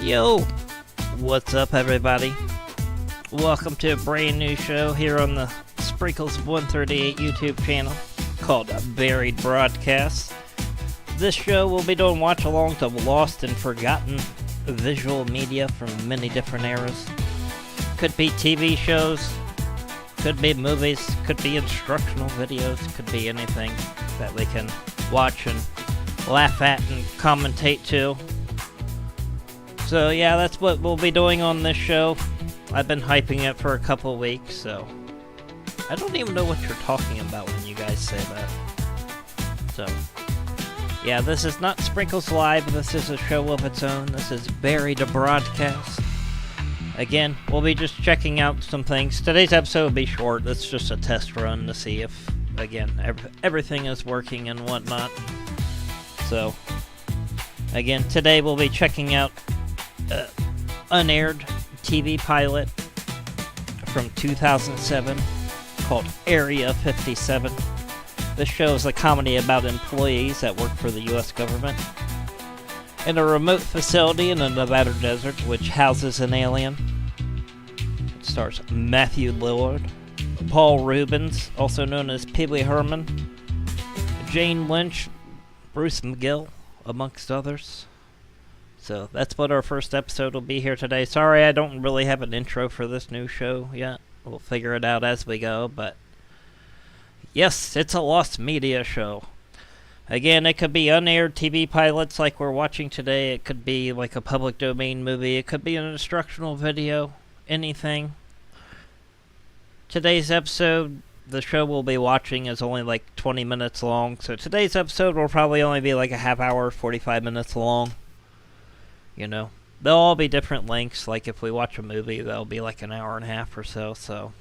Yo, what's up everybody? Welcome to a brand new show here on the Sprinkles 138 YouTube channel called Buried Broadcast. This show will be doing watch-alongs of lost and forgotten visual media from many different eras. Could be TV shows, could be movies, could be instructional videos, could be anything that we can watch and laugh at and commentate to. So yeah, that's what we'll be doing on this show. I've been hyping it for a couple weeks, so I don't even know what you're talking about when you guys say that. So yeah, this is not Sprinkles Live, this is a show of its own. This is Buried Broadcast. Again, we'll be just checking out some things. Today's episode will be short. It's just a test run to see if, again, everything is working and whatnot. So, again, today we'll be checking out Unaired TV pilot from 2007 called Area 57. This show is a comedy about employees that work for the U.S. government in a remote facility in the Nevada desert which houses an alien. It stars Matthew Lillard, Paul Reubens, also known as Herman, Jane Lynch, Bruce McGill, amongst others. So that's what our first episode will be here today. Sorry I don't really have an intro for this new show yet. We'll figure it out as we go, but yes, it's a lost media show. Again, it could be unaired TV pilots like we're watching today. It could be like a public domain movie. It could be an instructional video. Anything. Today's episode, the show we'll be watching is only like 20 minutes long. So today's episode will probably only be like a half hour, 45 minutes long. You know, they'll all be different lengths. Like if we watch a movie, they'll be like an hour and a half or so. So,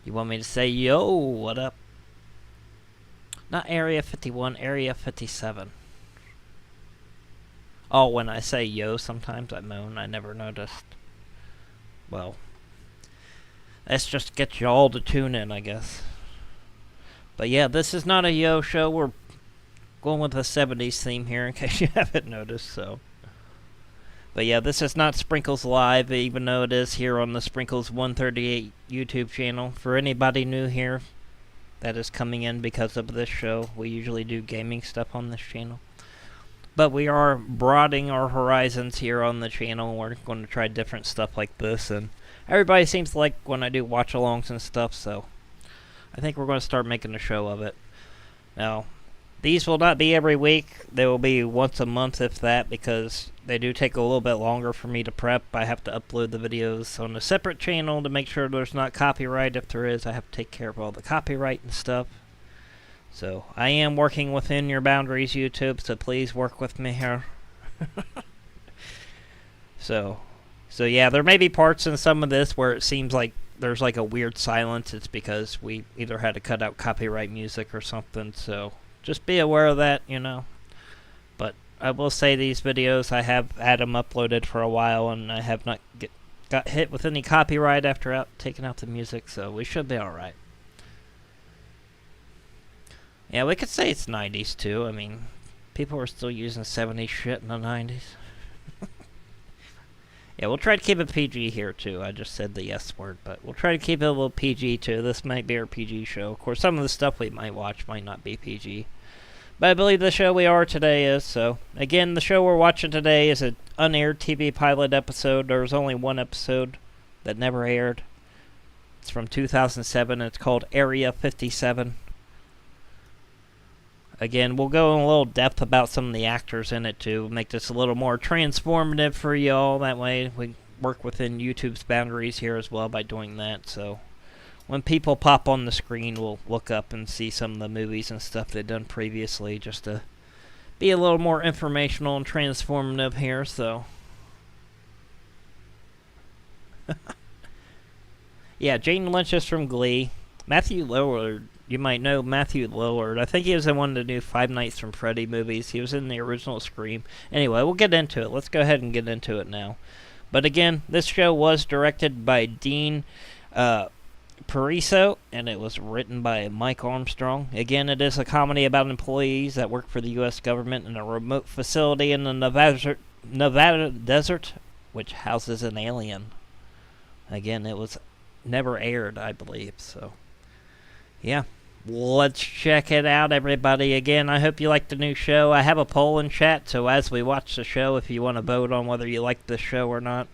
you want me to say, yo, what up? Not Area 51, Area 57. Oh, when I say yo, sometimes I moan. I never noticed. Well, let's just get you all to tune in, I guess. But yeah, this is not a yo show. We're going with a 70s theme here, in case you haven't noticed, so. But yeah, this is not Sprinkles Live, even though it is here on the Sprinkles 138 YouTube channel. For anybody new here that is coming in because of this show, we usually do gaming stuff on this channel. But we are broadening our horizons here on the channel. We're going to try different stuff like this, and everybody seems to like when I do watch-alongs and stuff, so I think we're going to start making a show of it. Now, these will not be every week. They will be once a month, if that, because they do take a little bit longer for me to prep. I have to upload the videos on a separate channel to make sure there's not copyright. If there is, I have to take care of all the copyright and stuff. So, I am working within your boundaries, YouTube, so please work with me here. So yeah, there may be parts in some of this where it seems like there's like a weird silence. It's because we either had to cut out copyright music or something, so just be aware of that, you know. But I will say these videos, I have had them uploaded for a while, and I have not got hit with any copyright after taking out the music, so we should be alright. Yeah, we could say it's 90s too. I mean, people were still using 70s shit in the 90s. Yeah, we'll try to keep it PG here too. I just said the yes word, but we'll try to keep it a little PG too. This might be our PG show. Of course, some of the stuff we might watch might not be PG. But I believe the show we are today is, so. Again, the show we're watching today is an unaired TV pilot episode. There was only one episode that never aired. It's from 2007. It's called Area 57. Again, we'll go in a little depth about some of the actors in it to make this a little more transformative for y'all. That way we work within YouTube's boundaries here as well by doing that. So when people pop on the screen, we'll look up and see some of the movies and stuff they've done previously just to be a little more informational and transformative here. So yeah, Jane Lynch is from Glee. Matthew Lillard. You might know Matthew Lillard. I think he was in one of the new Five Nights from Freddy movies. He was in the original Scream. Anyway, we'll get into it. Let's go ahead and get into it now. But again, this show was directed by Dean Pariso, and it was written by Mike Armstrong. Again, it is a comedy about employees that work for the U.S. government in a remote facility in the Nevada desert, which houses an alien. Again, it was never aired, I believe. So, yeah. Let's check it out, everybody. Again, I hope you like the new show. I have a poll in chat, so as we watch the show, if you want to vote on whether you like the show or not.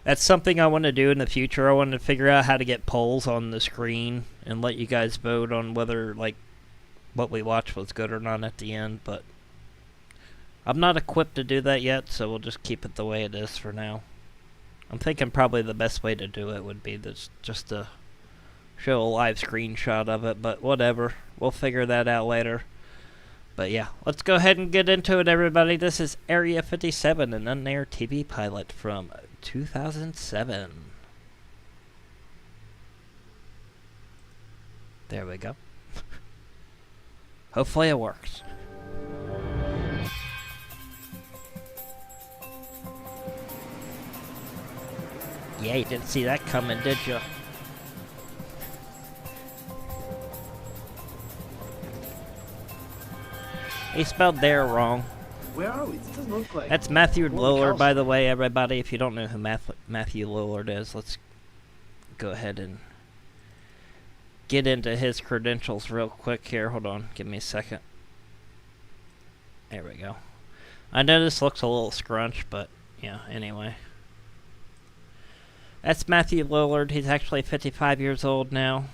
That's something I want to do in the future. I want to figure out how to get polls on the screen and let you guys vote on whether, like, what we watched was good or not at the end, but I'm not equipped to do that yet, so we'll just keep it the way it is for now. I'm thinking probably the best way to do it would be this, just to show a live screenshot of it, but whatever. We'll figure that out later. But yeah, let's go ahead and get into it, everybody. This is Area 57, an unaired TV pilot from 2007. There we go. Hopefully it works. Yeah, you didn't see that coming, did you? He spelled there wrong. Where are we? It doesn't look like. That's Matthew Lillard, by the way, everybody. If you don't know who Matthew Lillard is, let's go ahead and get into his credentials real quick here. Hold on, give me a second. There we go. I know this looks a little scrunched, but yeah, anyway. That's Matthew Lillard. He's actually 55 years old now.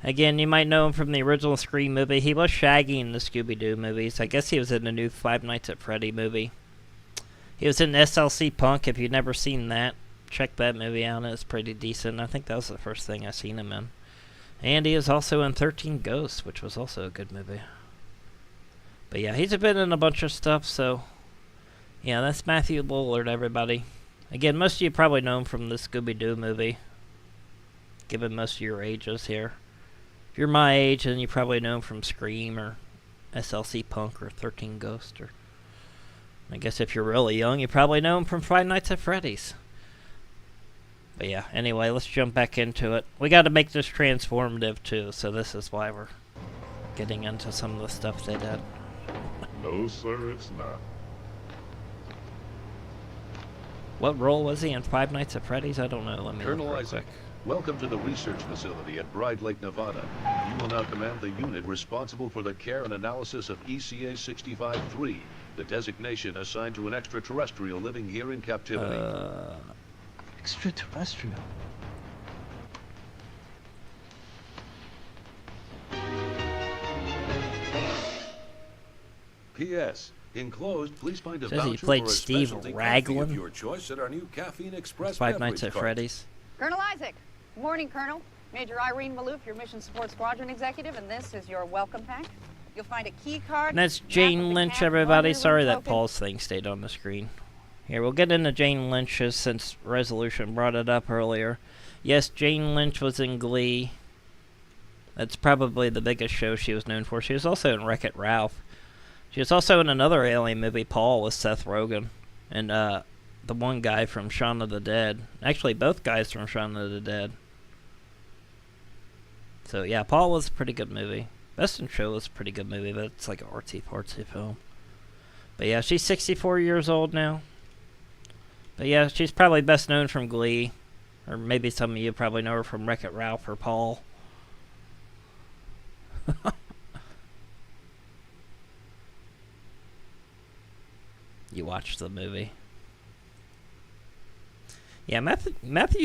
Again, you might know him from the original Scream movie. He was Shaggy in the Scooby-Doo movies. I guess he was in the new Five Nights at Freddy movie. He was in SLC Punk. If you've never seen that, check that movie out. It's pretty decent. I think that was the first thing I seen him in. And he is also in 13 Ghosts, which was also a good movie. But yeah, he's been in a bunch of stuff, so yeah, that's Matthew Lillard, everybody. Again, most of you probably know him from the Scooby-Doo movie, given most of your ages here. If you're my age, then you probably know him from Scream or SLC Punk or 13 Ghosts. Or I guess if you're really young, you probably know him from Five Nights at Freddy's. But yeah, anyway, let's jump back into it. We got to make this transformative too, so this is why we're getting into some of the stuff they did. No, sir, it's not. What role was he in Five Nights at Freddy's? I don't know. Let me Colonel look real Isaac, quick. welcome to the research facility at Bride Lake, Nevada. You will now command the unit responsible for the care and analysis of ECA 65-3, the designation assigned to an extraterrestrial living here in captivity. Extraterrestrial. P.S. Enclosed, please find a Says he voucher played for a Steve specialty coffee Raglan. of your choice at our new Caffeine Express Five beverage Nights at cart. Freddy's. Colonel Isaac. Good morning, Colonel. Major Irene Malouf, your Mission Support Squadron Executive, and this is your welcome pack. You'll find a key card. And that's map of Jane the Lynch, camp, everybody. rendezvous Sorry that token. Paul's thing stayed on the screen. Here, we'll get into Jane Lynch's since Resolution brought it up earlier. Yes, Jane Lynch was in Glee. That's probably the biggest show she was known for. She was also in Wreck-It Ralph. She was also in another alien movie, Paul, with Seth Rogen. And the one guy from Shaun of the Dead. Actually, both guys from Shaun of the Dead. So, yeah, Paul was a pretty good movie. Best in Show was a pretty good movie, but it's like an artsy-fartsy film. But yeah, she's 64 years old now. But yeah, she's probably best known from Glee. Or maybe some of you probably know her from Wreck-It Ralph or Paul. You watched the movie. Yeah, Matthew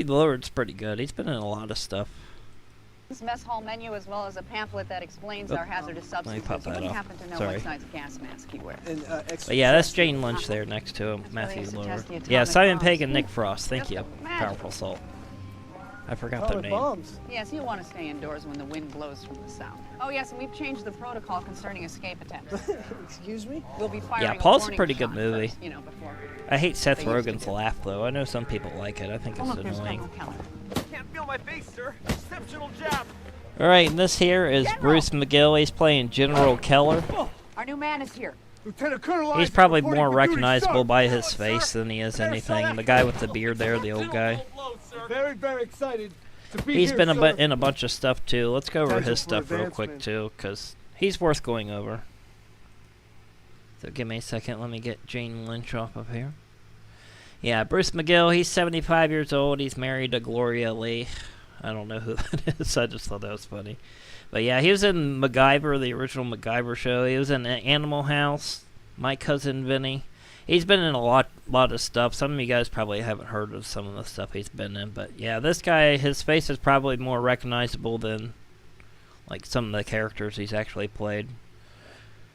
Lillard's pretty good. He's been in a lot of stuff. This mess hall menu, as well as a pamphlet that explains our hazardous substances. pop You that wouldn't off. happen to know Sorry. what size gas mask you wear. And, But yeah, that's Jane Lynch there next to him, Matthew really suggests Lillard. the Yeah, atomic Simon bombs. Pegg and Nick Frost. Thank Just you. imagine. Powerful Salt. I forgot their Atomic name. bombs. Yes, you'll want to stay indoors when the wind blows from the south. Oh, yes, and we've changed the protocol concerning escape attempts. Excuse me? We'll be firing Yeah, Paul's a warning pretty good shot movie. first, you know, before. I hate Seth They used to Rogen's do. laugh, though. I know some people like it. I think Oh, it's look, there's annoying. Colonel Keller. Can't feel my face, sir. Exceptional job. Alright, and this here is General! Bruce McGill. He's playing General Keller. Our new man is here. Lieutenant Colonel He's Isaac probably reporting more for duty, recognizable sir. by his Sir. face than he is Better anything. slow The that guy down. with the beard there, the old guy. Very, very excited to be He's here, been sir. in a bunch of stuff, too. Let's go over Potential his for stuff real quick, advancement. too, because he's worth going over. So give me a second. Let me get Jane Lynch off of here. Yeah, Bruce McGill, he's 75 years old. He's married to Gloria Lee. I don't know who that is. I just thought that was funny. But yeah, he was in MacGyver, the original MacGyver show. He was in Animal House, My Cousin Vinny. He's been in a lot of stuff. Some of you guys probably haven't heard of some of the stuff he's been in. But yeah, this guy, his face is probably more recognizable than like some of the characters he's actually played.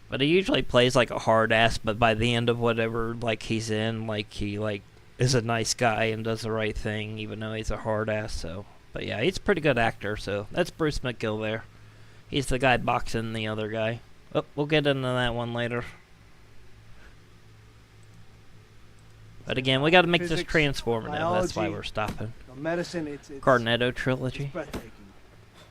But he usually plays like a hard ass, but by the end of whatever like he's in, like he like is a nice guy and does the right thing, even though he's a hard ass. So, but yeah, he's a pretty good actor. So that's Bruce McGill there. He's the guy boxing the other guy. Oh, we'll get into that one later. But again, we got to make this transformative. Biology, that's why we're stopping. Medicine, it's Cornetto trilogy. breathtaking.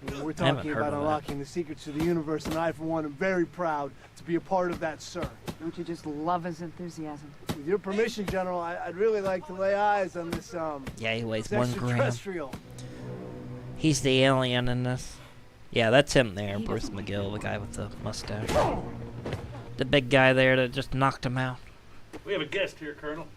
You know, we're I haven't talking heard about of that. unlocking the secrets to the universe, and I, for one, am very proud to be a part of that, sir. Don't you just love his enthusiasm? With your permission, General, I'd really like to lay eyes on this, Yeah, he weighs this 1 gram. extraterrestrial. He's the alien in this. Yeah, that's him there, Bruce McGill, the guy with the mustache. The big guy there that just knocked him out. We have a guest here, Colonel.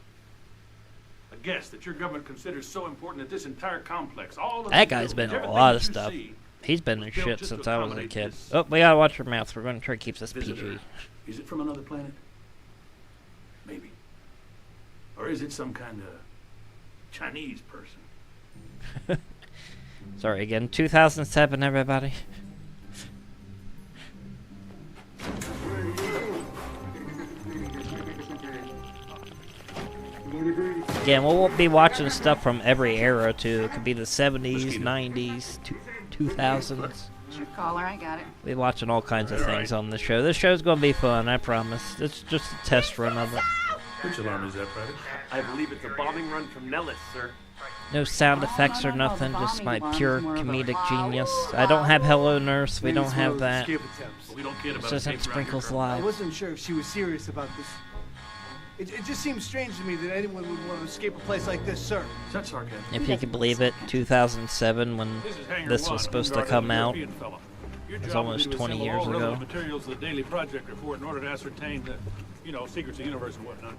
A guest that your government considers so important that this entire complex, all of That the guy's been buildings, in a lot of everything that stuff. you see, He's been in was built shit just since to I was a accommodate kid. this Oh, we gotta watch our mouths. We're gonna try to keep this visitor. PG. Is it from another planet? Maybe. Or is it some kind of Chinese person? Sorry again. 2007, everybody. Again, we'll be watching stuff from every era too. It could be the 70s, 90s, 2000s. Sure, caller, I got it. We're watching all kinds of things on this show. This show's gonna be fun, I promise. It's just a test run of it. Which alarm is that, Private? I believe it's a bombing run from Nellis, sir. No sound effects or nothing, just my pure comedic genius. I don't have Hello Nurse, we don't have that. Escape attempts. We don't kid about This isn't escapes around here, Sprinkles Colonel. I Live. wasn't sure if she was serious about this. It just seems strange to me that anyone would want to escape a place like this, sir. Is that sarcasm? If you can believe it, 2007 when This is Hangar this 1, was supposed to Guard come of the out. European fellow. Your It's job will almost be to 20 assemble years all ago. relevant materials of the daily project report in order to ascertain the, secrets of the universe and whatnot.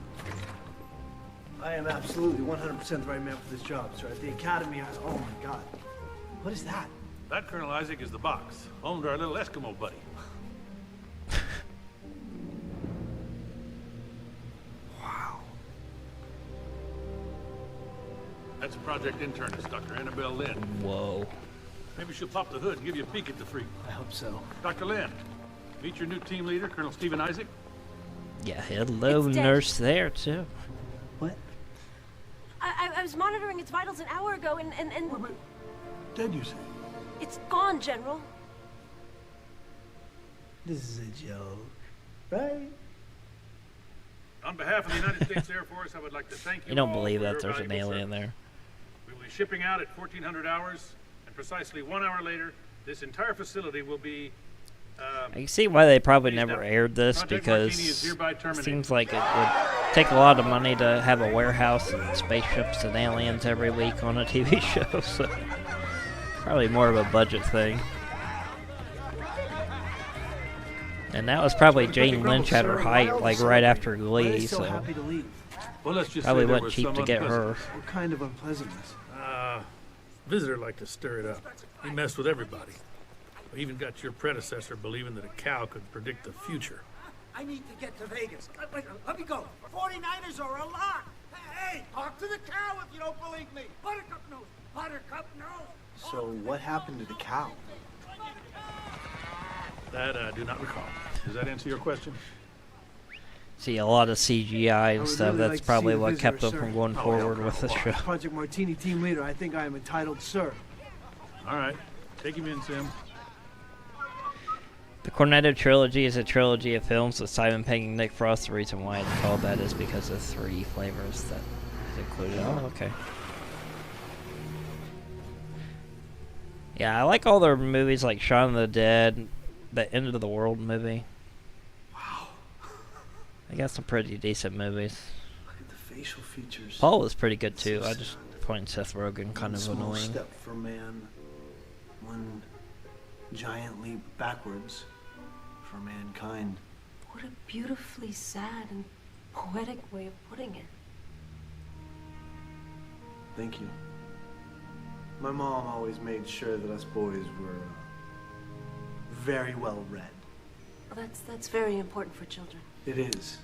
I am absolutely 100% the right man for this job, sir. At the Academy, oh my God. What is that? That, Colonel Isaac, is the box, home to our little Eskimo buddy. That's Project Internist, Dr. Annabelle Lynn. Whoa. Maybe she'll pop the hood and give you a peek at the freak. I hope so. Dr. Lynn, meet your new team leader, Colonel Stephen Isaac. Yeah, hello It's dead. Nurse there too. What? I was monitoring its vitals an hour ago, and But dead, you say? it's gone, General. This is a joke, right? On behalf of the United States Air Force, I would like to thank you. You don't all believe for that your there's an valuable alien service. there. We will be shipping out at 1400 hours, and precisely 1 hour later, this entire facility will be. I can see why they probably Please never note, aired this Project Martini is because hereby it terminated. seems like it would take a lot of money to have a warehouse and spaceships and aliens every week on a TV show, so probably more of a budget thing. And that was probably Jane Lynch at her height, like right after Why are they Glee, so so happy to leave? Well, let's just probably say there wasn't was cheap some to get her. unpleasantness. What kind of unpleasantness? Visitor liked to stir it up. He messed with everybody. We even got your predecessor believing that a cow could predict the future. I need to get to Vegas. Let me go. 49ers are a lot. Hey, talk to the cow if you don't believe me. Buttercup knows. Buttercup knows. So what happened to the cow? That I do not recall. Does that answer your question? see a lot of CGI and would stuff. really That's like to see probably the what visitor, kept them sir. from going Oh, forward yeah, with the show. Project Martini team leader, I think I am entitled, sir. All right. Take him in, Sim. The Cornetto trilogy is a trilogy of films with Simon Pegg and Nick Frost. The reason why it's called that is because of 3 flavors that is included. Oh, okay. Yeah, I like all their movies like Shaun of the Dead, the End of the World movie. Wow. They got some pretty decent movies. Look at the facial features. Paul was pretty good too. I just find Seth Rogen kind One of small annoying. step for man, one giant leap backwards for mankind. What a beautifully sad and poetic way of putting it. Thank you. My mom always made sure that us boys were very well read. Well, that's very important for children. It is.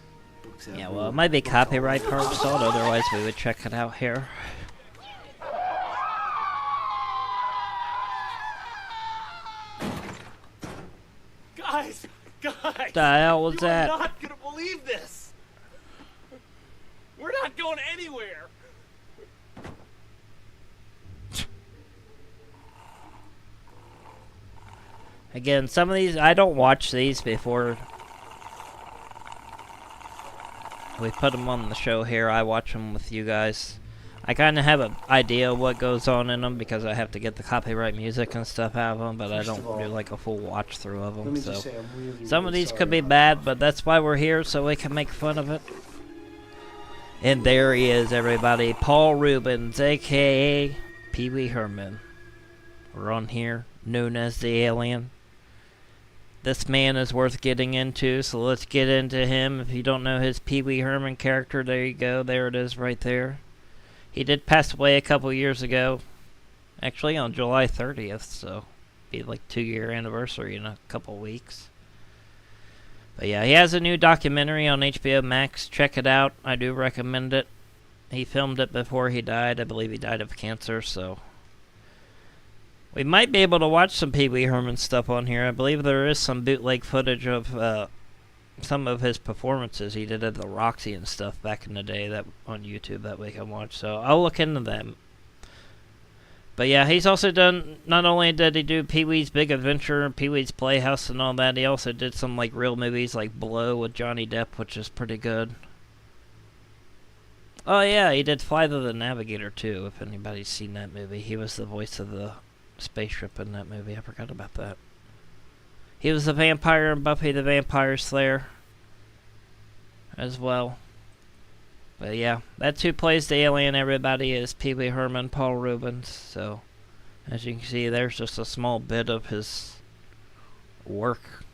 Books have Yeah, well, it might be copyright part installed, otherwise we would check it out here. Guys! Guys! The hell was that? You're not gonna believe this! We're not going anywhere! Again, some of these, I don't watch these before we put them on the show here. I watch them with you guys. I kind of have an idea of what goes on in them because I have to get the copyright music and stuff out of them, but I don't do like a full watch through of them. So some of these could be bad, but that's why we're here, so we can make fun of it. And there he is, everybody. Paul Reubens, a.k.a. Pee Wee Herman. We're on here, known as the Alien. This man is worth getting into, so let's get into him. If you don't know his Pee Wee Herman character, there you go. There it is right there. He did pass away a couple years ago. Actually, on July 30th, so be like 2-year anniversary in a couple weeks. But yeah, he has a new documentary on HBO Max. Check it out. I do recommend it. He filmed it before he died. I believe he died of cancer, so we might be able to watch some Pee Wee Herman stuff on here. I believe there is some bootleg footage of some of his performances he did at the Roxy and stuff back in the day that on YouTube that we can watch. So I'll look into them. But yeah, he's also done, not only did he do Pee Wee's Big Adventure, Pee Wee's Playhouse and all that, he also did some like real movies like Blow with Johnny Depp, which is pretty good. Oh yeah, he did Fly the Navigator too, if anybody's seen that movie. He was the voice of the spaceship in that movie. I forgot about that. He was the vampire in Buffy the Vampire Slayer as well. But yeah, that's who plays the alien, everybody, is Pee Wee Herman, Paul Reubens. So, as you can see, there's just a small bit of his work.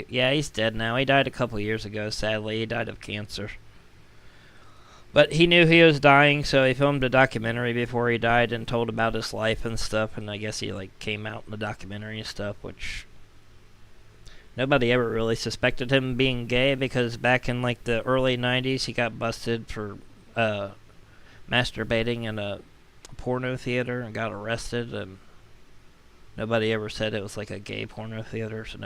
Yeah, he's dead now. He died a couple years ago, sadly. He died of cancer. But he knew he was dying, so he filmed a documentary before he died and told about his life and stuff. And I guess he like came out in the documentary and stuff, which nobody ever really suspected him being gay, because back in like the early 90s he got busted for masturbating in a porno theater and got arrested, and nobody ever said it was like a gay porno theater, so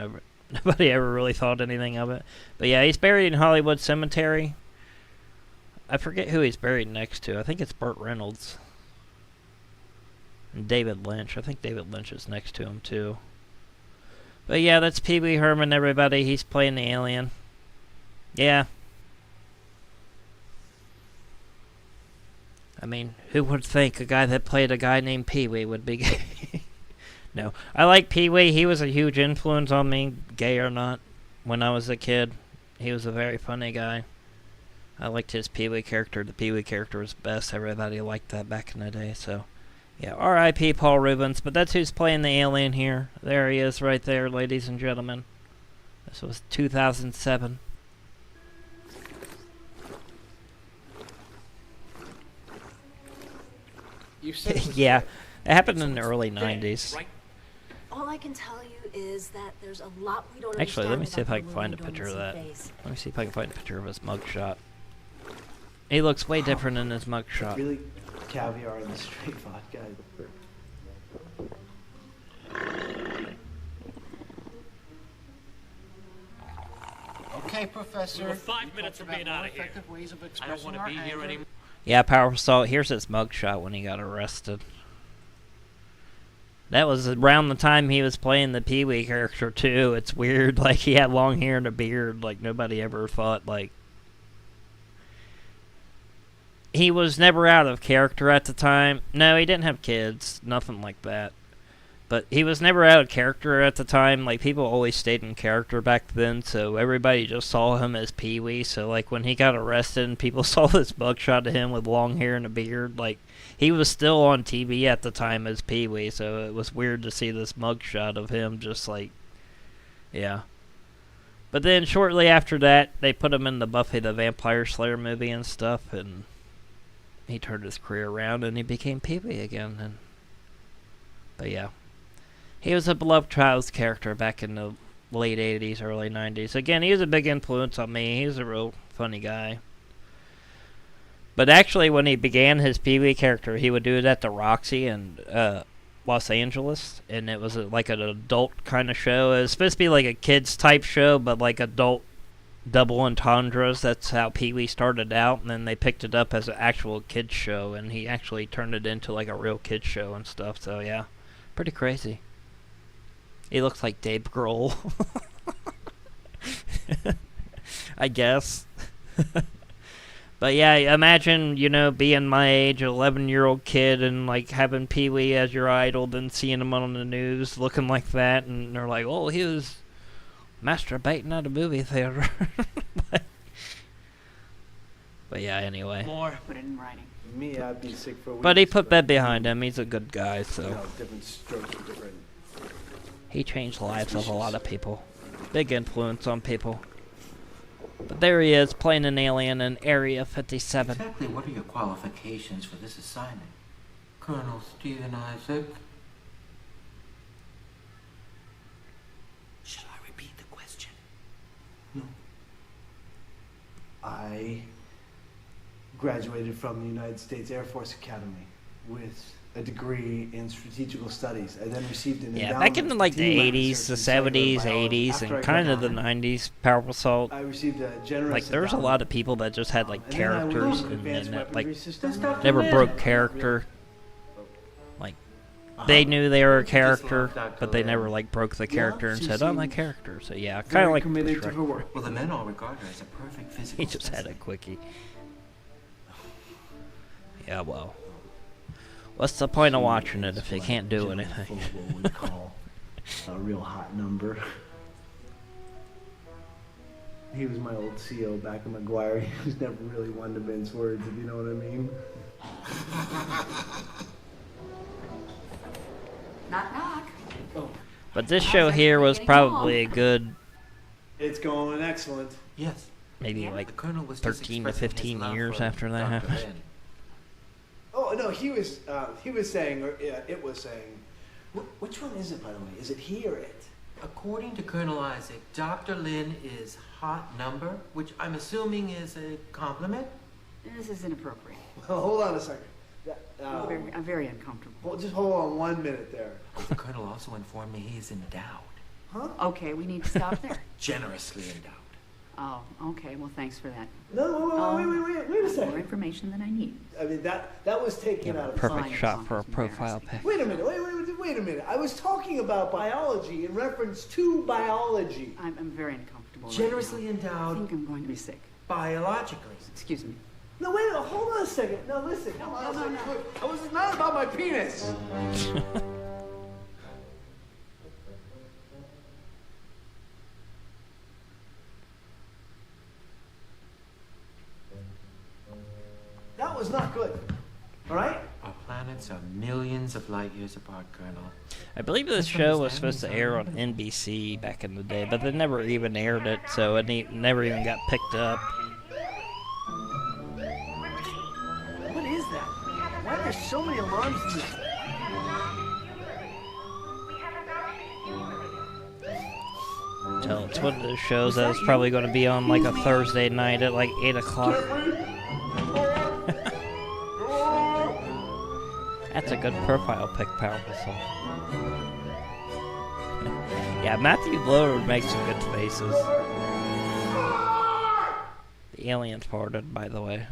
nobody ever really thought anything of it. But yeah, he's buried in Hollywood Cemetery. I forget who he's buried next to. I think it's Burt Reynolds. And David Lynch. I think David Lynch is next to him too. But yeah, that's Pee Wee Herman, everybody. He's playing the alien. Yeah. I mean, who would think a guy that played a guy named Pee Wee would be gay? No. I like Pee Wee. He was a huge influence on me, gay or not, when I was a kid. He was a very funny guy. I liked his Pee Wee character. The Pee Wee character was best. Everybody liked that back in the day, so yeah, R.I.P. Paul Reubens. But that's who's playing the alien here. There he is right there, ladies and gentlemen. This was 2007. You said Yeah, it happened in the early 90s. right? All I can tell you is that there's a lot we don't Actually, let me see understand if I about can the find a woman we picture of don't that. see face. Let me see if I can find a picture of his mugshot. He looks way different in his mugshot. Really caviar and straight vodka. Okay, Professor. We were 5 minutes from being out of here. Ways of I don't want to be here anymore. Yeah, Powerful Salt. Here's his mugshot when he got arrested. That was around the time he was playing the Pee Wee character, too. It's weird. Like, he had long hair and a beard. Like, nobody ever thought, like... He was never out of character at the time. No, he didn't have kids. Nothing like that. But he was never out of character at the time. Like, people always stayed in character back then, so everybody just saw him as Pee Wee. So, like, when he got arrested and people saw this mugshot of him with long hair and a beard, like, he was still on TV at the time as Pee Wee, so it was weird to see this mugshot of him just, like, yeah. But then shortly after that, they put him in the Buffy the Vampire Slayer movie and stuff, and he turned his career around and he became Pee-wee again. But yeah, he was a beloved child's character back in the late 80s, early 90s. Again, he was a big influence on me. He was a real funny guy. But actually, when he began his Pee-wee character, he would do it at the Roxy in Los Angeles, and it was like an adult kind of show. It was supposed to be like a kids type show, but like adult double entendres. That's how Pee-wee started out, and then they picked it up as an actual kids show, and he actually turned it into like a real kids show and stuff. So yeah, pretty crazy. He looks like Dave Grohl. I guess. But yeah, imagine, you know, being my age, 11-year-old kid, and like having Pee-wee as your idol, then seeing him on the news looking like that, and they're like, oh, he was masturbating at a movie theater. But yeah, anyway. More. Put it in writing. Me, I'd be sick for weeks. But he put that behind him. He's a good guy, so. You know, different strokes for different. He changed the lives of a lot of people. Big influence on people. But there he is, playing an alien in Area 57. Exactly what are your qualifications for this assignment? Colonel Stephen Isaac? Should I repeat the question? No. I graduated from the United States Air Force Academy with a degree in strategical studies. I then received an endowment back in like the to do my 80s, research the in cellular 70s, biology. 80s, After and I kind of the graduated, 90s, Powerful Assault. I received a generous Like, there was a endowment. lot of people that just had, like, And then I went characters, to and advanced that, like, weaponry systems. never broke character. Like, they knew they were a character, but they never, like, broke the character and said, I'm a character. So, yeah, kind of like committed to Shrek. her work. Well, the men all regard her as a perfect physical He just had a specimen. quickie. Yeah, well. What's the point of watching it if you can't do anything? Full of what we call a real hot number. He was my old CO back in McGuire. He was never really one to mince words, if you know what I mean. Knock, knock. Oh, But this show here was probably a good, it's going excellent. Yes. maybe The like Colonel was just 13 to expressing his 15 love years for after that Dr. happened. Lynn. Oh no, he was saying, or it was saying. Which one is it, by the way? Is it he or it? According to Colonel Isaac, Dr. Lynn is hot number, which I'm assuming is a compliment. This is inappropriate. Well, hold on a second. I'm very uncomfortable. Just hold on 1 minute there. The Colonel also informed me he is endowed. Huh? Okay, we need to stop there. Generously endowed. Oh, okay. Well, thanks for that. No, wait a More second. information than I need. I mean, that was taken out of Perfect Fine, shot fine, for a it's profile embarrassing. pic. Wait a minute, wait a minute. I was talking about biology in reference to biology. I'm very uncomfortable. Generously right now. I endowed think I'm going to be sick. biologically. Excuse me. No, wait, hold on a second. No, listen. Come on, no. This is not about my penis. That was not good. All right? Our planets are millions of light years apart, Colonel. I believe this show was supposed to air on NBC back in the day, but they never even aired it, so it never even got picked up. What is that? Why are there so many alarms in this? So it's one of those shows that was probably going to be on like a Thursday night at like 8 o'clock. That's a good profile pic, Powerful Soul. Yeah, Matthew Lillard makes some good faces. The alien's parted, by the way.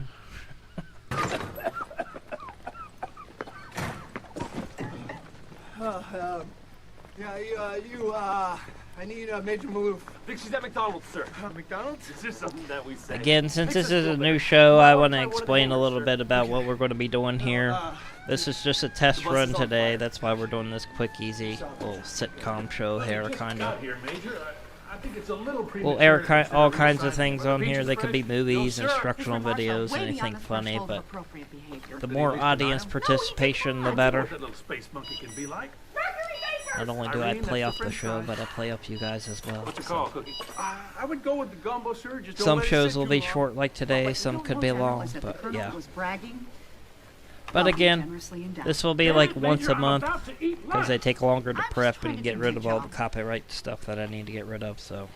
I need Major Maloof. I think she's at McDonald's, sir. McDonald's? It's just something that we say. Again, since this is a new show, I want to explain a little bit about what we're going to be doing here. This is just a test run today, that's why we're doing this quick, easy little sitcom show here, kind of. Here, Major. I think it's a little We'll air all kinds of things on here. They could be movies, instructional videos, anything funny, but the more audience participation, the better. What that little space monkey can be like. Not only do I play off the show, but I play off you guys as well. What's your so. call, Cookie? I would go with the gumbo, sir. Just don't Some let it shows sit will too be long. short like today, some could be long, but yeah. But again, this will be like once a month, because they take longer to prep and get rid of all the copyright stuff that I need to get rid of, so.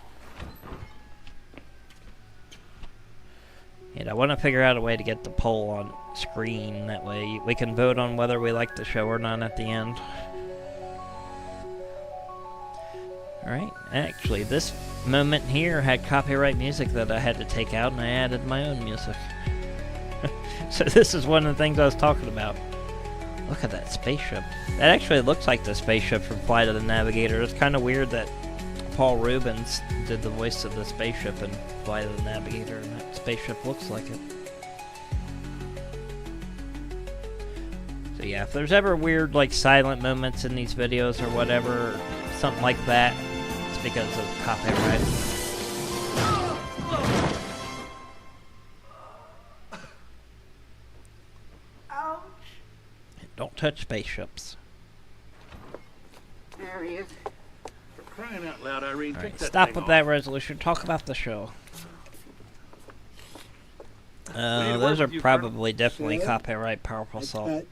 And I want to figure out a way to get the poll on screen, that way we can vote on whether we like the show or not at the end. Alright, actually this moment here had copyright music that I had to take out, and I added my own music. So this is one of the things I was talking about. Look at that spaceship. That actually looks like the spaceship from Flight of the Navigator. It's kind of weird that Paul Reubens did the voice of the spaceship in Flight of the Navigator, and that spaceship looks like it. So yeah, if there's ever weird like silent moments in these videos or whatever, or something like that, it's because of copyright. Don't touch spaceships. There he is. For crying out loud, Irene, Alright, take that stop thing with off. that resolution. Talk about the show. Those are probably definitely copyright Powerful Assault.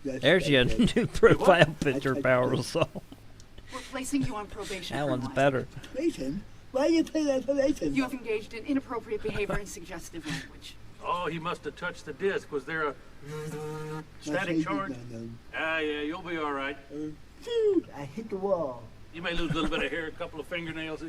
There's your new profile picture, Powerful Assault. We're placing you on probation. That for one's life. better. Nathan? Why you say that to Nathan? You have engaged in inappropriate behavior and suggestive language. Oh, he must have touched the disc. Was there a static charge? Ah, yeah, you'll be all right. Dude, I hit the wall. You may lose a little bit of hair, a couple of fingernails.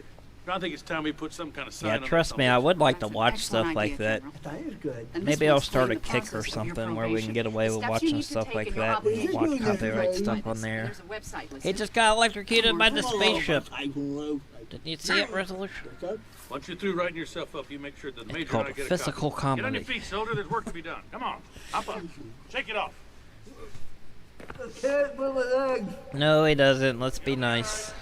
I think it's time we put some kind of sign Yeah, on trust that me, I would like to That's an watch excellent stuff like idea, that. General. I thought it was good. And this Maybe will I'll explain start a the kick or process of your something where we can probation. get away The with steps you watching need to stuff take like and your that. obligations Watch There's a copyright stuff website on there. There's a website He listed. just got electrocuted by the spaceship. I know. Didn't you see it, Resolution? Once you're through writing yourself up, you make sure that the major called and I get a physical copy. Get on comedy. your feet, soldier. There's work to be done. Come on. Hop up. Shake it off. I can't move my legs. No, he doesn't. Let's be nice.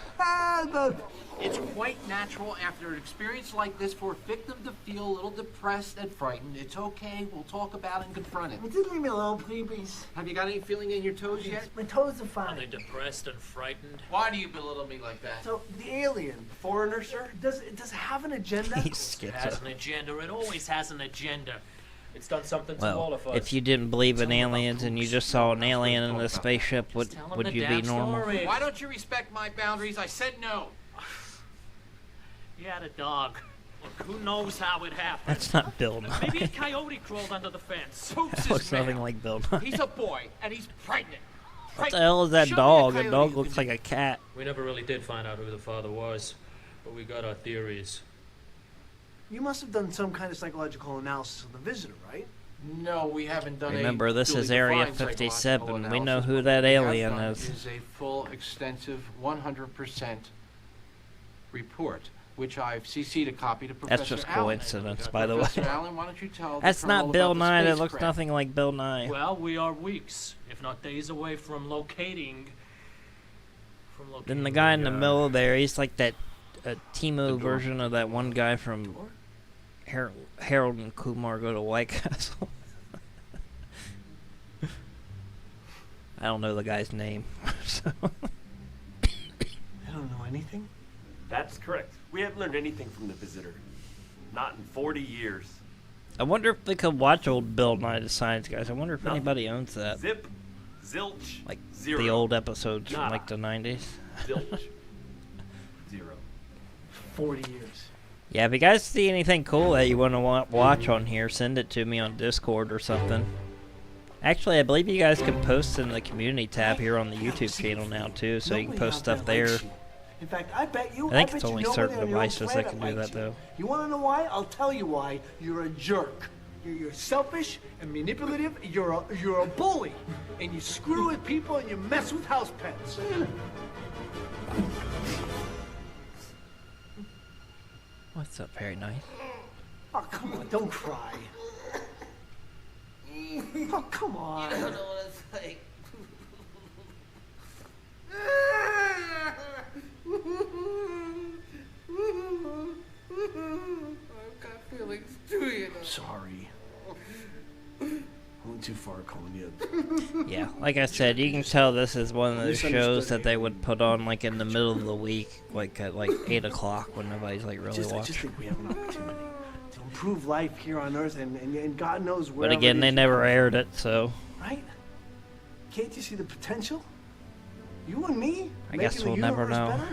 It's quite natural after an experience like this for a victim to feel a little depressed and frightened. It's okay. We'll talk about it and confront it. Just leave me alone, please. Have you got any feeling in your toes yet? My toes are Are they fine. depressed and frightened? Why do you belittle me like that? So, the alien, Foreigner, sir? does it has an agenda? He's It has schizo. an agenda. It always has an agenda. It's done something to all Well, of us. if you didn't believe in Tell 'em about aliens and you Poops. just saw an alien in a spaceship, Just tell 'em would the you be damn normal? story. Why don't you respect my boundaries? I said no. You had a dog. Look, who knows how it happened? That's not Bill Nye. Maybe a coyote crawled under the fence. Poops That is looks nothing male. like Bill Nye. He's a boy, and he's pregnant. What the hell is that Show me dog? a A coyote dog who looks can like a cat. We never really did find out who the father was, but we got our theories. You must have done some kind of psychological analysis of the visitor, right? No, we haven't done Remember, a this duly is Area defined 57. psychological We know analysis. who What that we have alien done is. is a full, extensive, 100% report, which I've CC'd a copy to Professor That's just Allen. coincidence, by the way. Professor Allen, why don't you tell That's the colonel not Bill about the Nye. That looks spacecraft? nothing like Bill Nye. Well, we are weeks, if not days, away from locating. Then the guy in the middle there, he's like that Timo version of that one guy from Harold and Kumar Go to White Castle. I don't know the guy's name. So. I don't know anything. That's correct. We haven't learned anything from the visitor. Not in 40 years. I wonder if they could watch old Bill Nye the Science Guys. I wonder if Nothing. anybody owns that. Zip. Zilch. Like Zero. the old episodes from Nada. like the 90s. Zilch. Zero. 40 years. Yeah, if you guys see anything cool that you want to watch on here, send it to me on Discord or something. Actually, I believe you guys can post in the community tab here on the YouTube channel now too, so you can post stuff there. In fact, I bet you. I think bet it's you only nobody certain on your own devices that planet can do likes that, though. You want to know why? I'll tell you why. You're a jerk. You're selfish and manipulative. You're a bully, and you screw with people and you mess with house pets. What's up, very nice? Oh, come on, don't cry. Oh, come on. You don't know what it's like. I've got feelings too, you know. Sorry. went too far calling you. Yeah, like I said, you can tell this is one of those shows that they would put on like in the middle of the week, like at like 8 o'clock when nobody's like really I just watching. think we have an opportunity to improve life here on Earth, and God knows where. But again, they never aired it, so. Right? Can't you see the potential? You and me? I guess we'll never know. Better?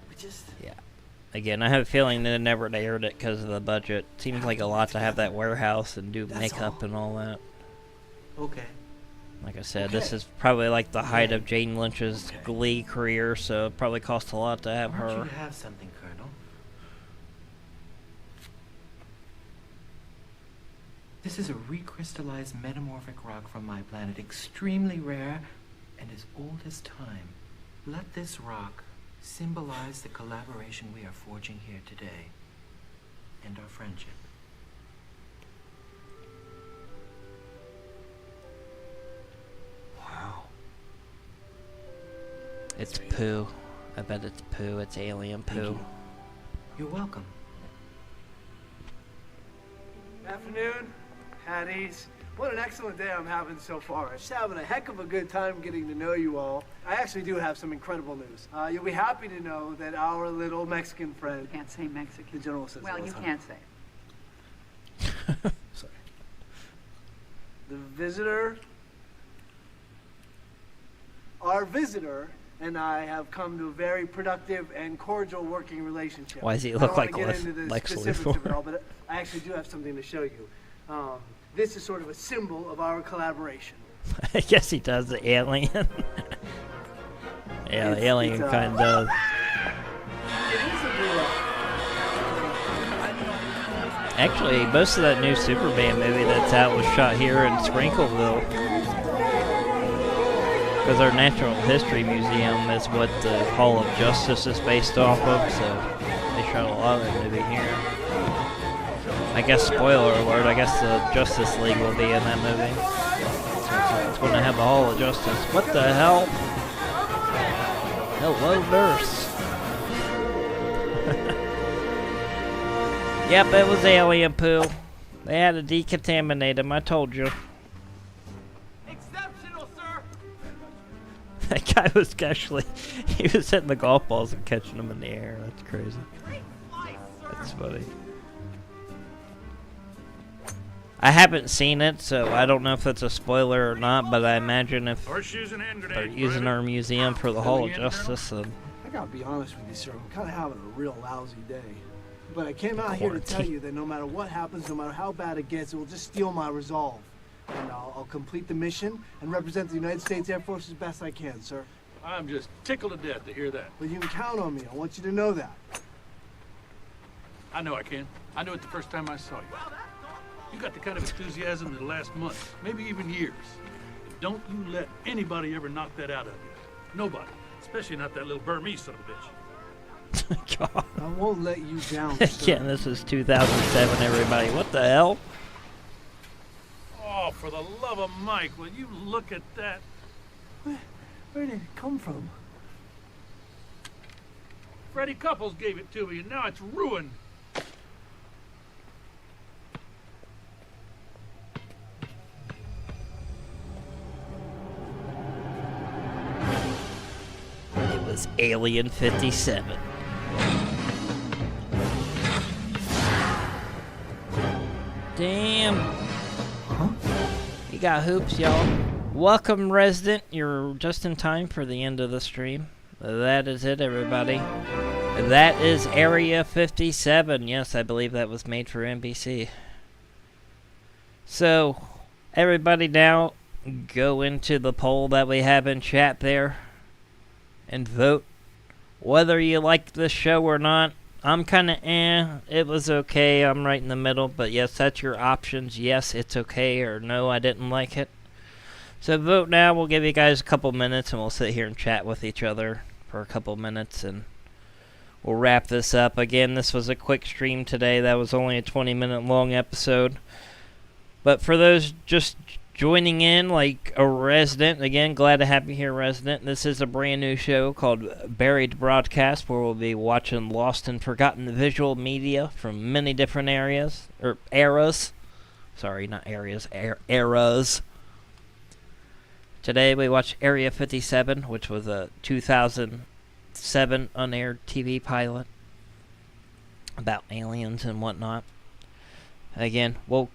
We just. Yeah. Again, I have a feeling they never aired it because of the budget. Seems like a lot to have that warehouse and do makeup and all that. Okay. Like I said, this is probably like the height of Jane Lynch's Glee career, so it probably costs a lot to have her. I want you to have something, Colonel. This is a recrystallized metamorphic rock from my planet, extremely rare and as old as time. Let this rock symbolize the collaboration we are forging here today and our friendship. Wow. It's poo. I bet it's poo. It's alien poo. You're welcome. Afternoon, Hatties. What an excellent day I'm having so far. I'm just having a heck of a good time getting to know you all. I actually do have some incredible news. You'll be happy to know that our little Mexican friend... Can't say Mexican. The general says well, all the you time. can't say it. Sorry. The visitor... Our visitor and I have come to a very productive and cordial working relationship. Why does he I look don't like wanna get into the Lex specifics of it Luthor? all, but I actually do have something to show you. This is sort of a symbol of our collaboration. I guess he does, the alien. Yeah, the alien kind of does. Actually, most of that new Superman movie that's out was shot here in Sprinkleville. Because our Natural History Museum is what the Hall of Justice is based off of, so they shot a lot of that movie here. I guess, spoiler alert, I guess the Justice League will be in that movie. So it's going to have a Hall of Justice. What the hell? Hello, nurse. Yep, it was alien poo. They had to decontaminate him, I told you. Exceptional, sir. That guy was actually, he was hitting the golf balls and catching them in the air. That's crazy. That's funny. I haven't seen it, so I don't know if it's a spoiler or not, but I imagine if they're using our museum for the Hall of Justice, then... I gotta be honest with you, sir. I'm kind of having a real lousy day. But I came out here to tell you that no matter what happens, no matter how bad it gets, it will just steal my resolve. And I'll complete the mission and represent the United States Air Force as best I can, sir. I'm just tickled to death to hear that. But you can count on me. I want you to know that. I know I can. I knew it the first time I saw you. You got the kind of enthusiasm that lasts months, maybe even years. And don't you let anybody ever knock that out of you. Nobody. Especially not that little Burmese son of a bitch. God. I won't let you down, Again, this is 2007, everybody. What the hell? Oh, for the love of Mike, will you look at that? Where did it come from? Freddie Couples gave it to me, and now it's ruined. It was Alien 57. Damn. Huh? You got hoops, y'all. Welcome, resident. You're just in time for the end of the stream. That is it, everybody. That is Area 57. Yes, I believe that was made for NBC. So, everybody now go into the poll that we have in chat there and vote whether you like this show or not. I'm kind of it was okay, I'm right in the middle, but yes, that's your options. Yes, it's okay, or no, I didn't like it. So vote now. We'll give you guys a couple minutes and we'll sit here and chat with each other for a couple minutes and we'll wrap this up. Again, this was a quick stream today. That was only a 20-minute long episode. But for those just joining in like a resident. Again, glad to have you here, resident. This is a brand new show called Buried Broadcast, where we'll be watching lost and forgotten visual media from many different areas, or eras. Sorry, not areas, eras. Today we watch Area 57, which was a 2007 unaired TV pilot about aliens and whatnot. Again, we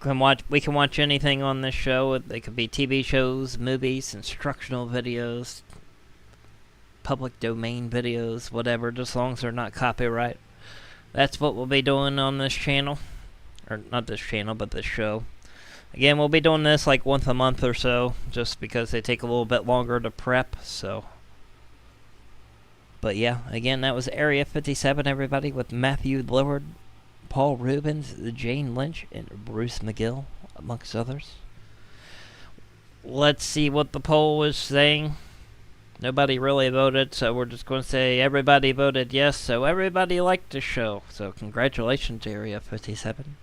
can watch anything on this show. They could be TV shows, movies, instructional videos, public domain videos, whatever, just as long as they're not copyright. That's what we'll be doing on this channel. Or not this channel, but this show. Again, we'll be doing this like once a month or so, just because they take a little bit longer to prep, so. But yeah, again, that was Area 57, everybody, with Matthew Lillard, Paul Reubens, Jane Lynch, and Bruce McGill, amongst others. Let's see what the poll was saying. Nobody really voted, so we're just going to say everybody voted yes, so everybody liked the show. So congratulations, Area 57.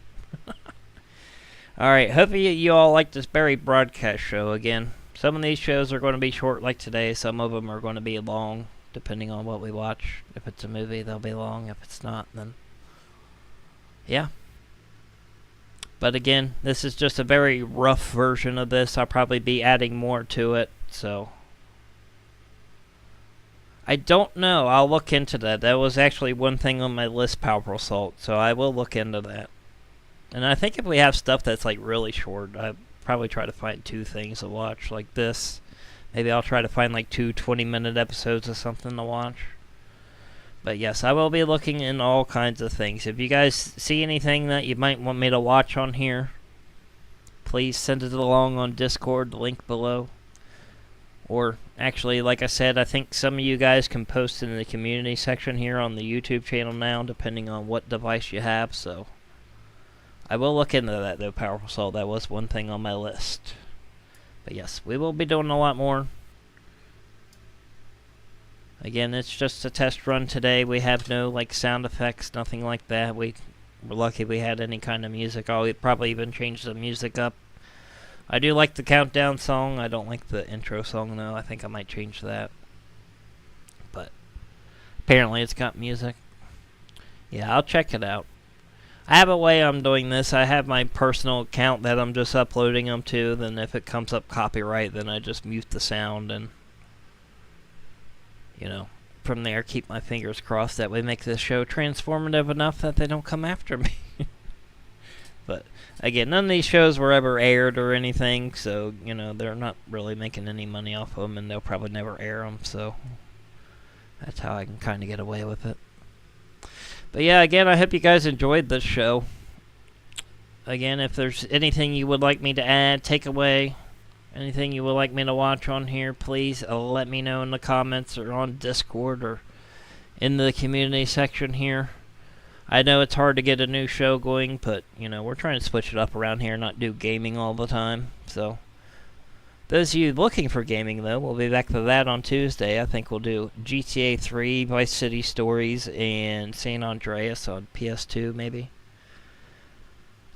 Alright, hopefully you all like this Buried Broadcast show again. Some of these shows are going to be short like today, some of them are going to be long, depending on what we watch. If it's a movie, they'll be long. If it's not, then yeah. But again, this is just a very rough version of this. I'll probably be adding more to it, so I don't know. I'll look into that. That was actually one thing on my list, Powerful Assault, so I will look into that. And I think if we have stuff that's like really short, I'll probably try to find 2 things to watch like this. Maybe I'll try to find like 2 20-minute episodes of something to watch. But yes, I will be looking in all kinds of things. If you guys see anything that you might want me to watch on here, please send it along on Discord, the link below. Or, actually, like I said, I think some of you guys can post in the community section here on the YouTube channel now, depending on what device you have, so I will look into that, though, Powerful Assault. That was one thing on my list. But yes, we will be doing a lot more. Again, it's just a test run today. We have no like sound effects, nothing like that. We're lucky we had any kind of music. I'll probably even change the music up. I do like the countdown song. I don't like the intro song though. I think I might change that. But apparently it's got music. Yeah, I'll check it out. I have a way I'm doing this. I have my personal account that I'm just uploading them to. Then if it comes up copyright, then I just mute the sound and, you know, from there, keep my fingers crossed that we make this show transformative enough that they don't come after me. But, again, none of these shows were ever aired or anything, so, you know, they're not really making any money off of them, and they'll probably never air them, so that's how I can kind of get away with it. But, yeah, again, I hope you guys enjoyed this show. Again, if there's anything you would like me to add, take away, anything you would like me to watch on here, please let me know in the comments or on Discord or in the community section here. I know it's hard to get a new show going, but, you know, we're trying to switch it up around here, not do gaming all the time. So, those of you looking for gaming, though, we'll be back to that on Tuesday. I think we'll do GTA 3, Vice City Stories, and San Andreas on PS2, maybe.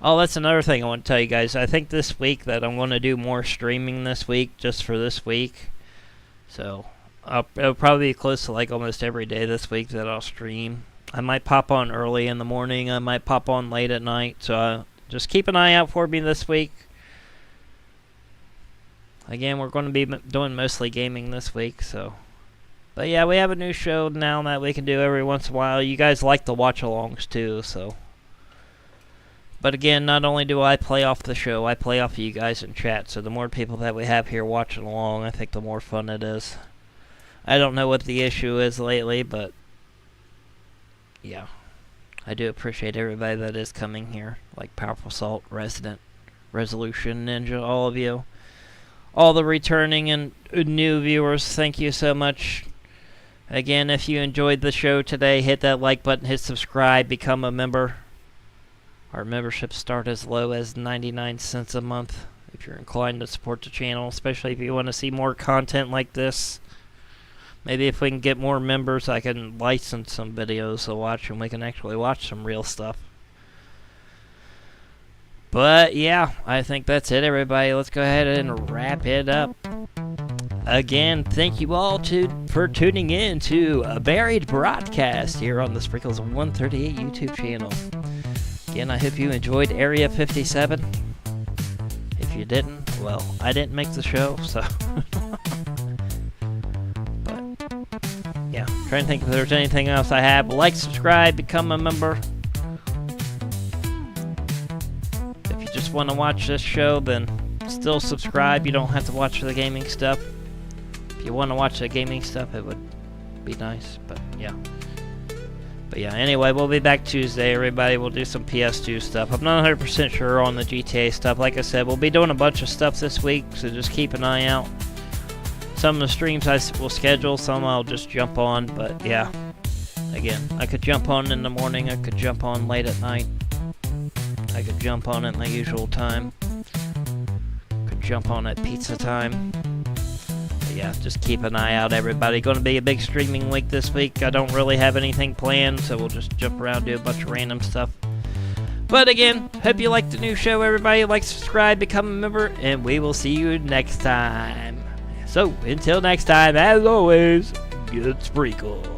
Oh, that's another thing I want to tell you guys. I think this week that I'm going to do more streaming this week, just for this week. So, it'll probably be close to like almost every day this week that I'll stream. I might pop on early in the morning. I might pop on late at night. So, just keep an eye out for me this week. Again, we're going to be doing mostly gaming this week, so. But yeah, we have a new show now that we can do every once in a while. You guys like the Watchalongs too, so. But again, not only do I play off the show, I play off of you guys in chat. So the more people that we have here watching along, I think the more fun it is. I don't know what the issue is lately, but yeah. I do appreciate everybody that is coming here. Like Powerful Assault, Resident, Resolution Ninja, all of you. All the returning and new viewers, thank you so much. Again, if you enjoyed the show today, hit that like button, hit subscribe, become a member. Our memberships start as low as 99 cents a month if you're inclined to support the channel, especially if you want to see more content like this. Maybe if we can get more members, I can license some videos to watch and we can actually watch some real stuff. But yeah, I think that's it, everybody. Let's go ahead and wrap it up. Again, thank you all for tuning in to a Buried broadcast here on the Sprinkles 138 YouTube channel. Again, I hope you enjoyed Area 57. If you didn't, well, I didn't make the show, so. But yeah, trying to think if there's anything else I have. Like, subscribe, become a member. If you just want to watch this show, then still subscribe. You don't have to watch the gaming stuff. If you want to watch the gaming stuff, it would be nice, but yeah. But yeah, anyway, we'll be back Tuesday, everybody. We'll do some PS2 stuff. I'm not 100% sure on the GTA stuff. Like I said, we'll be doing a bunch of stuff this week, so just keep an eye out. Some of the streams I will schedule, some I'll just jump on, but yeah. Again, I could jump on in the morning, I could jump on late at night. I could jump on at my usual time. Could jump on at pizza time. Yeah, just keep an eye out, everybody. Going to be a big streaming week this week. I don't really have anything planned, so we'll just jump around, do a bunch of random stuff. But again, hope you liked the new show, everybody. Like, subscribe, become a member, and we will see you next time. So, until next time, as always, get sprinkled.